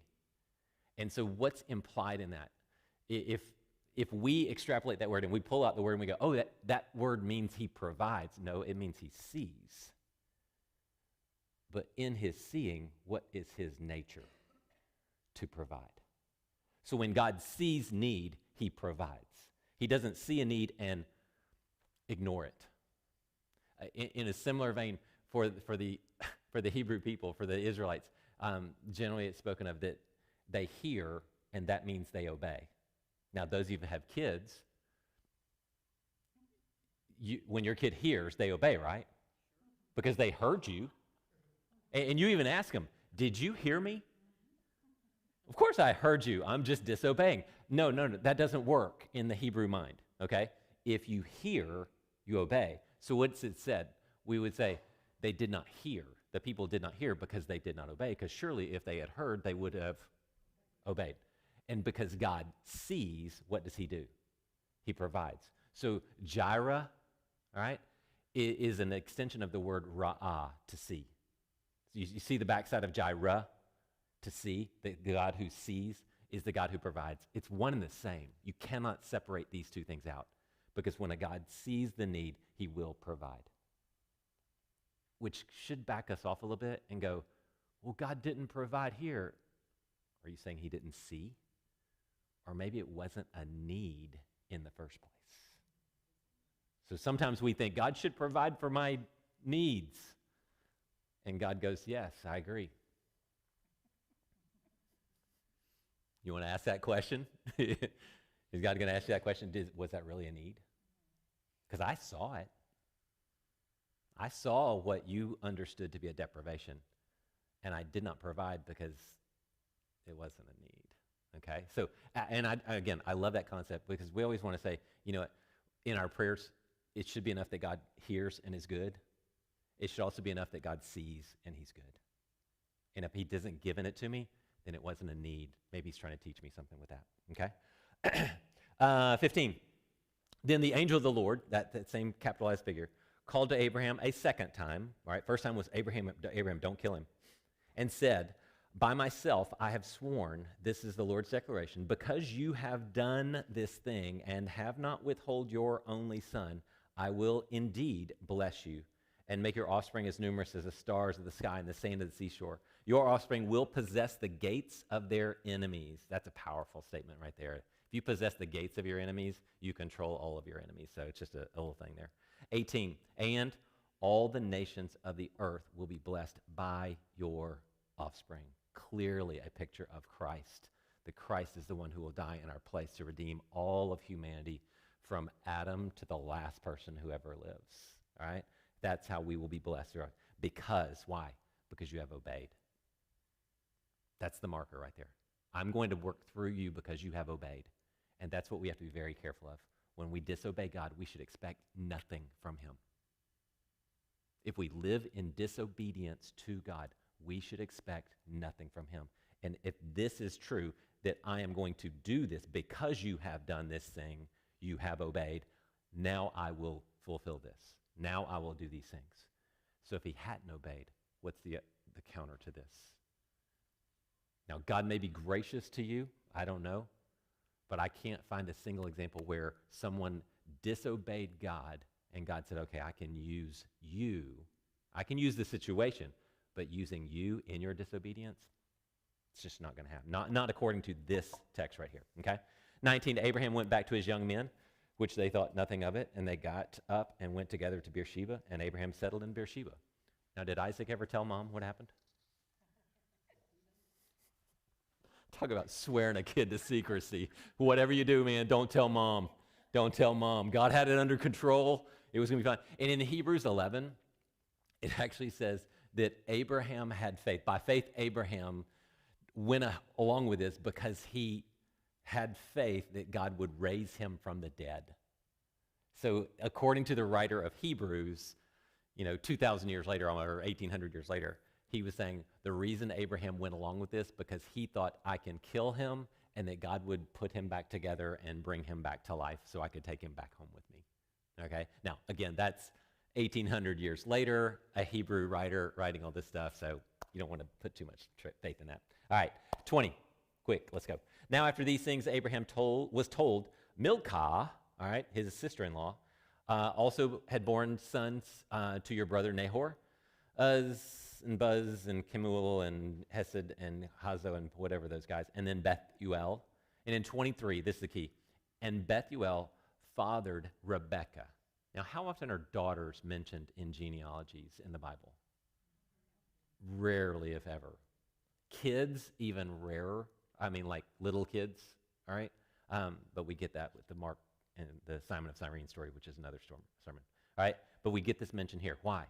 And so what's implied in that? If we extrapolate that word and we pull out the word and we go, oh, that word means he provides. No, it means he sees. But in his seeing, what is his nature? To provide. So when God sees need, he provides. He doesn't see a need and ignore it. In a similar vein, for the Hebrew people, for the Israelites, generally it's spoken of that they hear, and that means they obey. Now, those of you who have kids, when your kid hears, they obey, right? Because they heard you. And you even ask them, did you hear me? Of course I heard you. I'm just disobeying. No, that doesn't work in the Hebrew mind, okay? If you hear, you obey. So what's it said? We would say they did not hear. The people did not hear because they did not obey, because surely if they had heard, they would have obeyed. And because God sees, what does he do? He provides. So Jireh, all right, is an extension of the word ra'ah, to see. So you see the backside of Jireh, to see. The God who sees is the God who provides. It's one and the same. You cannot separate these two things out, because when a God sees the need, he will provide. Which should back us off a little bit and go, well, God didn't provide here. Are you saying he didn't see? Or maybe it wasn't a need in the first place. So sometimes we think God should provide for my needs. And God goes, yes, I agree. You want to ask that question? Is God going to ask you that question? Was that really a need? Because I saw it. I saw what you understood to be a deprivation, and I did not provide because it wasn't a need. Okay? So, and I love that concept because we always want to say, in our prayers, it should be enough that God hears and is good. It should also be enough that God sees and he's good. And if he doesn't give it to me, then it wasn't a need. Maybe he's trying to teach me something with that. Okay? 15. Then the angel of the Lord, that same capitalized figure, called to Abraham a second time. All right, first time was Abraham, don't kill him, and said, by myself I have sworn, this is the Lord's declaration, because you have done this thing and have not withheld your only son, I will indeed bless you and make your offspring as numerous as the stars of the sky and the sand of the seashore. Your offspring will possess the gates of their enemies. That's a powerful statement right there. If you possess the gates of your enemies, you control all of your enemies. So it's just a little thing there. 18, and all the nations of the earth will be blessed by your offspring. Clearly a picture of Christ. That Christ is the one who will die in our place to redeem all of humanity from Adam to the last person who ever lives. All right? That's how we will be blessed. Because, why? Because you have obeyed. That's the marker right there. I'm going to work through you because you have obeyed. And that's what we have to be very careful of. When we disobey God, we should expect nothing from him. If we live in disobedience to God, we should expect nothing from him. And if this is true, that I am going to do this because you have done this thing, you have obeyed, now I will fulfill this. Now I will do these things. So if he hadn't obeyed, what's the counter to this? Now, God may be gracious to you. I don't know. But I can't find a single example where someone disobeyed God and God said, okay, I can use you. I can use the situation, but using you in your disobedience, it's just not going to happen. Not according to this text right here, okay? 19, Abraham went back to his young men, which they thought nothing of it, and they got up and went together to Beersheba, and Abraham settled in Beersheba. Now, did Isaac ever tell mom what happened? Talk about swearing a kid to secrecy. Whatever you do, man, don't tell mom. Don't tell mom. God had it under control. It was going to be fine. And in Hebrews 11, it actually says that Abraham had faith. By faith, Abraham went along with this because he had faith that God would raise him from the dead. So according to the writer of Hebrews, 2,000 years later, or 1,800 years later, he was saying the reason Abraham went along with this because he thought I can kill him and that God would put him back together and bring him back to life so I could take him back home with me. Okay? Now, again, that's 1,800 years later, a Hebrew writer writing all this stuff, so you don't want to put too much faith in that. All right, 20. Quick, let's go. Now, after these things, Abraham was told, Milcah, all right, his sister-in-law, also had borne sons to your brother Nahor, Uz and Buz and Kemuel and Hesed and Hazo and whatever those guys, and then Bethuel. And in 23, this is the key, and Bethuel fathered Rebekah. Now, how often are daughters mentioned in genealogies in the Bible? Rarely, if ever. Kids, even rarer. I mean, like little kids, all right? But we get that with the Mark and the Simon of Cyrene story, which is another sermon, all right? But we get this mentioned here. Why?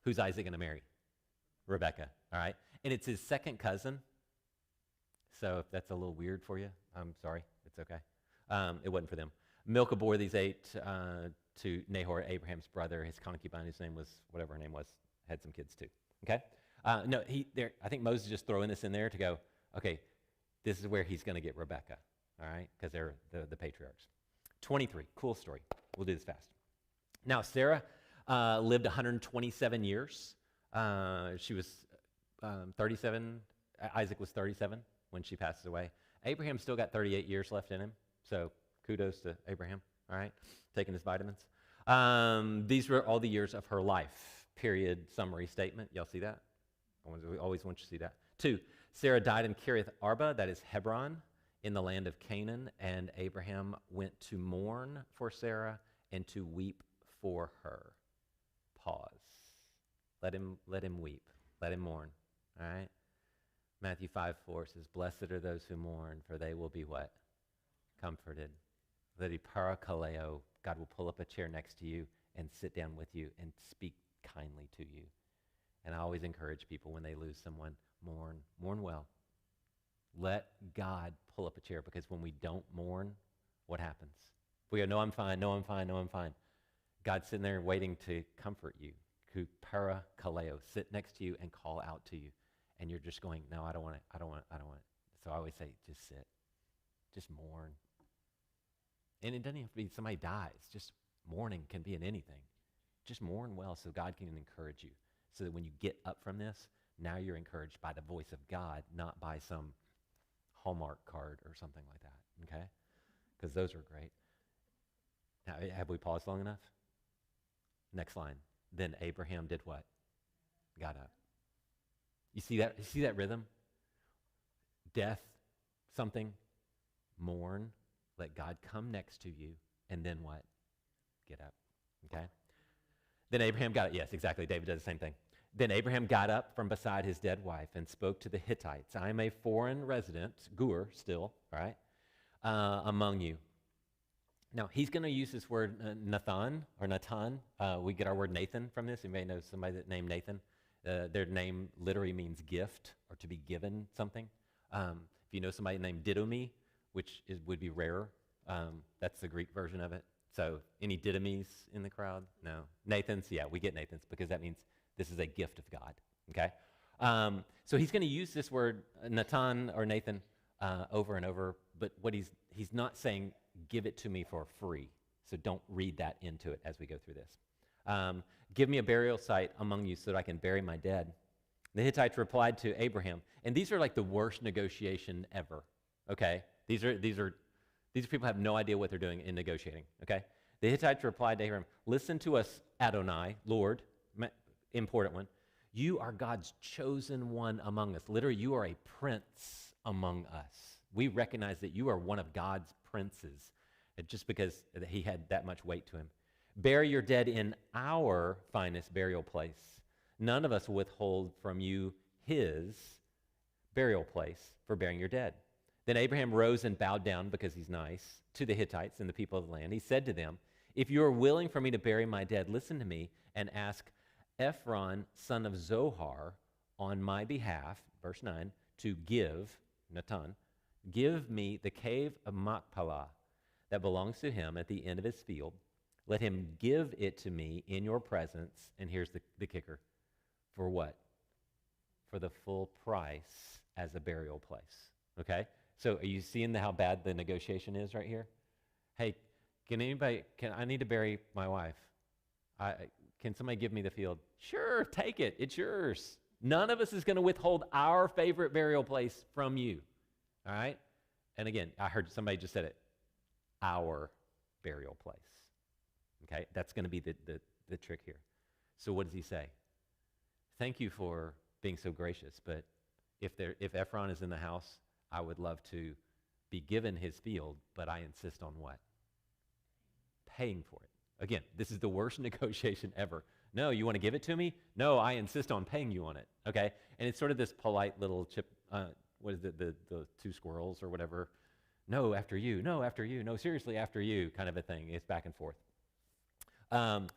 Who's Isaac going to marry? Rebekah, all right? And it's his second cousin. So if that's a little weird for you, I'm sorry. It's okay. It wasn't for them. Milcah bore these 8 to Nahor, Abraham's brother. His concubine, whose name was, whatever her name was, had some kids too. Okay? No, I think Moses is just throwing this in there to go, okay, this is where he's going to get Rebekah, all right? Because they're the patriarchs. 23, cool story. We'll do this fast. Now, Sarah lived 127 years. She was 37. Isaac was 37 when she passes away. Abraham still got 38 years left in him, so kudos to Abraham, all right, taking his vitamins. These were all the years of her life, period summary statement. Y'all see that? We always want you to see that. 2, Sarah died in Kiriath Arba, that is Hebron, in the land of Canaan, and Abraham went to mourn for Sarah and to weep for her. Pause. Let him weep. Let him mourn. All right? Matthew 5:4 says, blessed are those who mourn, for they will be what? Comforted. Let parakaleo, God will pull up a chair next to you and sit down with you and speak kindly to you. And I always encourage people when they lose someone, mourn well. Let God pull up a chair, because when we don't mourn, what happens? We go, no, I'm fine, no, I'm fine, no, I'm fine. God's sitting there waiting to comfort you. Parakaleo, sit next to you and call out to you. And you're just going, no, I don't want it, I don't want it, I don't want it. So I always say, just sit, just mourn. And it doesn't have to be somebody dies. Just mourning can be in anything. Just mourn well so God can encourage you. So that when you get up from this, now you're encouraged by the voice of God, not by some Hallmark card or something like that, okay? Because those are great. Now, have we paused long enough? Next line. Then Abraham did what? Got up. You see that? You see that rhythm? Death, something, mourn, let God come next to you, and then what? Get up, okay? Then Abraham got it. Yes, exactly. David does the same thing. Then Abraham got up from beside his dead wife and spoke to the Hittites. I am a foreign resident, Gur still, right, among you. Now, he's going to use this word Nathan, or Natan. We get our word Nathan from this. You may know somebody that named Nathan. Their name literally means gift or to be given something. If you know somebody named Didomi, which would be rare, that's the Greek version of it. So any Didomis in the crowd? No. Nathans? Yeah, we get Nathans because that means this is a gift of God, okay? So he's going to use this word Natan or Nathan over and over, but what he's not saying, give it to me for free. So don't read that into it as we go through this. Give me a burial site among you so that I can bury my dead. The Hittites replied to Abraham, and these are like the worst negotiation ever, okay? These people have no idea what they're doing in negotiating, okay? The Hittites replied to Abraham, listen to us, Adonai, Lord, important one. You are God's chosen one among us. Literally, you are a prince among us. We recognize that you are one of God's princes, just because he had that much weight to him. Bury your dead in our finest burial place. None of us will withhold from you his burial place for burying your dead. Then Abraham rose and bowed down, because he's nice, to the Hittites and the people of the land. He said to them, if you are willing for me to bury my dead, listen to me and ask Ephron, son of Zohar, on my behalf, verse 9, to give, Natan, give me the cave of Machpelah that belongs to him at the end of his field. Let him give it to me in your presence. And here's the kicker. For what? For the full price as a burial place. Okay? So are you seeing how bad the negotiation is right here? Hey, I need to bury my wife. Can somebody give me the field? Sure, take it. It's yours. None of us is going to withhold our favorite burial place from you. All right? And again, I heard somebody just said it. Our burial place. Okay? That's going to be the trick here. So what does he say? Thank you for being so gracious, but if Ephron is in the house, I would love to be given his field, but I insist on what? Paying for it. Again, this is the worst negotiation ever. No, you want to give it to me? No, I insist on paying you on it. Okay? And it's sort of this polite little chip, what is it, the two squirrels or whatever. No, after you. No, after you. No, seriously, after you, kind of a thing. It's back and forth. 10.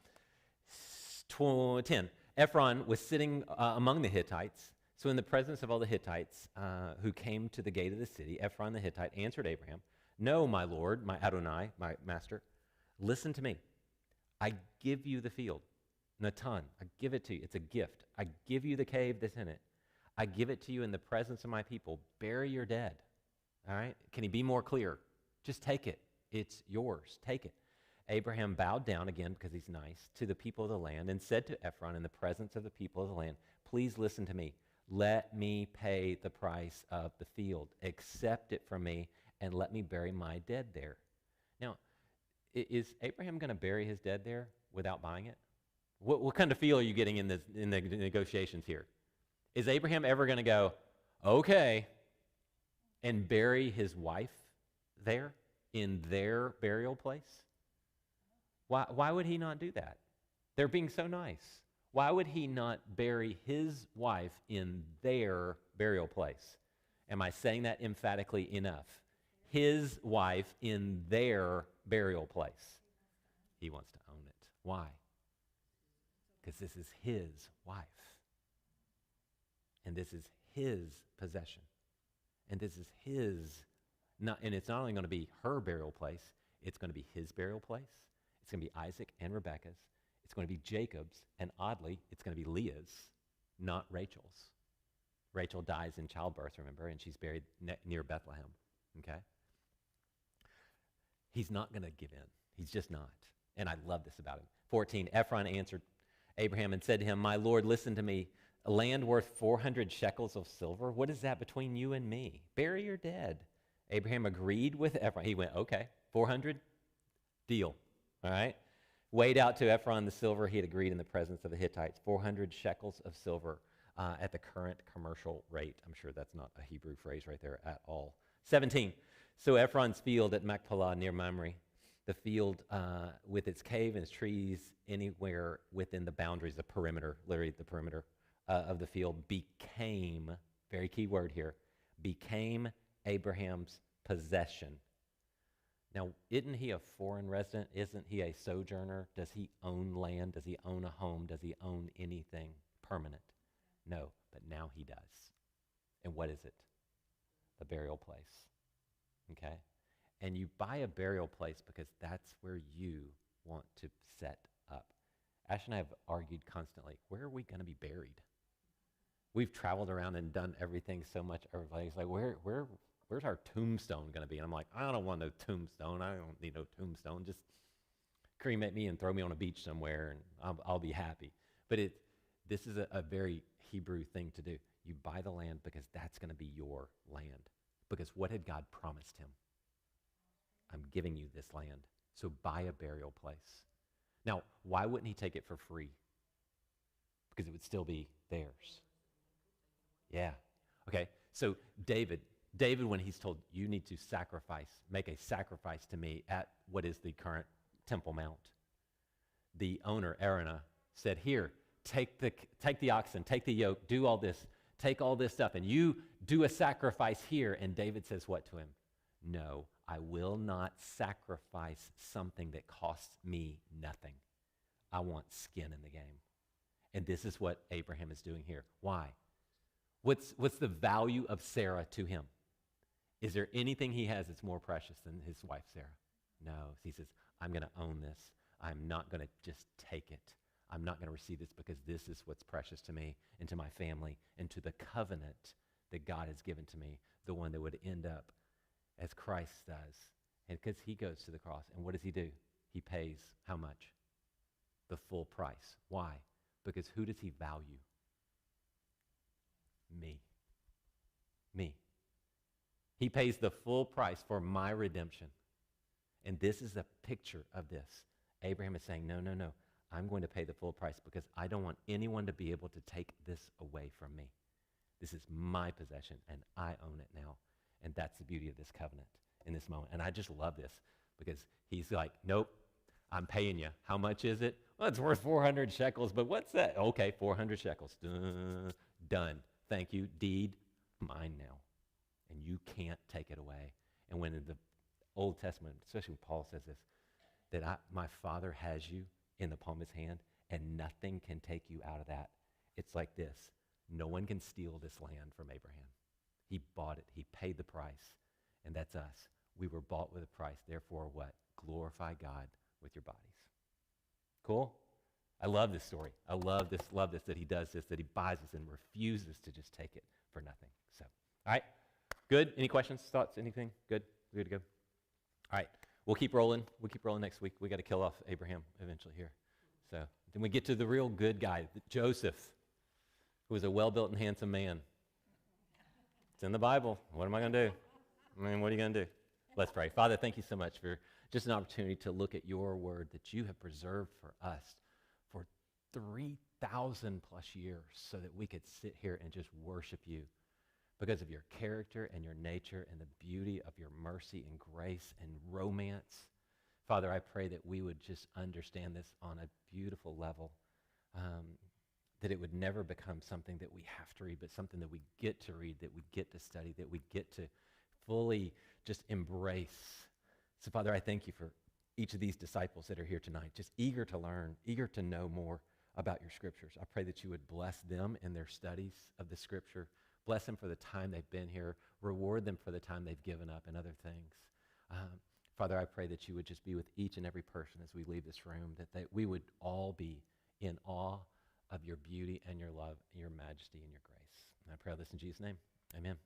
Ephron was sitting among the Hittites. So in the presence of all the Hittites who came to the gate of the city, Ephron the Hittite answered Abraham, no, my lord, my Adonai, my master, listen to me. I give you the field. Natan, I give it to you. It's a gift. I give you the cave that's in it. I give it to you in the presence of my people. Bury your dead. All right? Can he be more clear? Just take it. It's yours. Take it. Abraham bowed down again, because he's nice, to the people of the land and said to Ephron in the presence of the people of the land, please listen to me. Let me pay the price of the field. Accept it from me and let me bury my dead there. Now, is Abraham going to bury his dead there without buying it? What kind of feel are you getting in the negotiations here? Is Abraham ever going to go, okay, and bury his wife there in their burial place? Why would he not do that? They're being so nice. Why would he not bury his wife in their burial place? Am I saying that emphatically enough? His wife in their burial place. He wants to own it. Why? Because this is his wife. And this is his possession. And this is his, and it's not only going to be her burial place, it's going to be his burial place. It's going to be Isaac and Rebekah's. It's going to be Jacob's. And oddly, it's going to be Leah's, not Rachel's. Rachel dies in childbirth, remember, and she's buried near Bethlehem. Okay? He's not going to give in. He's just not. And I love this about him. 14, Ephron answered Abraham and said to him, my Lord, listen to me. A land worth 400 shekels of silver? What is that between you and me? Bury your dead. Abraham agreed with Ephron. He went, okay, 400, deal. All right? Weighed out to Ephron the silver he had agreed in the presence of the Hittites, 400 shekels of silver at the current commercial rate. I'm sure that's not a Hebrew phrase right there at all. 17, so Ephron's field at Machpelah near Mamre, the field with its cave and its trees anywhere within the boundaries, the perimeter, literally the perimeter of the field, became, very key word here, became Abraham's possession. Now, isn't he a foreign resident? Isn't he a sojourner? Does he own land? Does he own a home? Does he own anything permanent? No, but now he does. And what is it? The burial place. Okay? And you buy a burial place because that's where you want to set up. Ash and I have argued constantly, where are we going to be buried? We've traveled around and done everything so much. Everybody's like, where's our tombstone going to be? And I'm like, I don't want no tombstone. I don't need no tombstone. Just cremate me and throw me on a beach somewhere, and I'll be happy. But this is a very Hebrew thing to do. You buy the land because that's going to be your land. Because what had God promised him? I'm giving you this land. So buy a burial place. Now, why wouldn't he take it for free? Because it would still be theirs. Yeah. Okay. So David, when he's told, you need to make a sacrifice to me at what is the current Temple Mount, the owner, Araunah, said, here, take the oxen, take the yoke, do all this, take all this stuff, and you do a sacrifice here. And David says what to him? No, I will not sacrifice something that costs me nothing. I want skin in the game. And this is what Abraham is doing here. Why? What's the value of Sarah to him? Is there anything he has that's more precious than his wife, Sarah? No. He says, I'm going to own this. I'm not going to just take it. I'm not going to receive this because this is what's precious to me and to my family and to the covenant that God has given to me, the one that would end up as Christ does. And because he goes to the cross. And what does he do? He pays how much? The full price. Why? Because who does he value? Me. He pays the full price for my redemption. And this is a picture of this. Abraham is saying, no. I'm going to pay the full price because I don't want anyone to be able to take this away from me. This is my possession, and I own it now. And that's the beauty of this covenant in this moment. And I just love this because he's like, nope, I'm paying you. How much is it? Well, it's worth 400 shekels, but what's that? Okay, 400 shekels. Done. Thank you. Deed, mine now. And you can't take it away. And when in the Old Testament, especially when Paul says this, that my Father has you in the palm of his hand, and nothing can take you out of that. It's like this. No one can steal this land from Abraham. He bought it. He paid the price. And that's us. We were bought with a price. Therefore, what? Glorify God with your bodies. Cool? I love this story. I love this, that he does this, that he buys this and refuses to just take it for nothing. So, all right. Good? Any questions, thoughts, anything? Good? Good to go? All right. We'll keep rolling. We'll keep rolling next week. We got to kill off Abraham eventually here. So then we get to the real good guy, Joseph, who was a well-built and handsome man. It's in the Bible. What am I going to do? I mean, what are you going to do? Let's pray. Father, thank you so much for just an opportunity to look at your word that you have preserved for us for 3,000 plus years so that we could sit here and just worship you because of your character and your nature and the beauty of your mercy and grace and romance. Father, I pray that we would just understand this on a beautiful level, that it would never become something that we have to read, but something that we get to read, that we get to study, that we get to fully just embrace. So, Father, I thank you for each of these disciples that are here tonight, just eager to learn, eager to know more about your scriptures. I pray that you would bless them in their studies of the scripture. Bless them for the time they've been here. Reward them for the time they've given up and other things. Father, I pray that you would just be with each and every person as we leave this room, that we would all be in awe of your beauty and your love, and your majesty and your grace. And I pray all this in Jesus' name. Amen.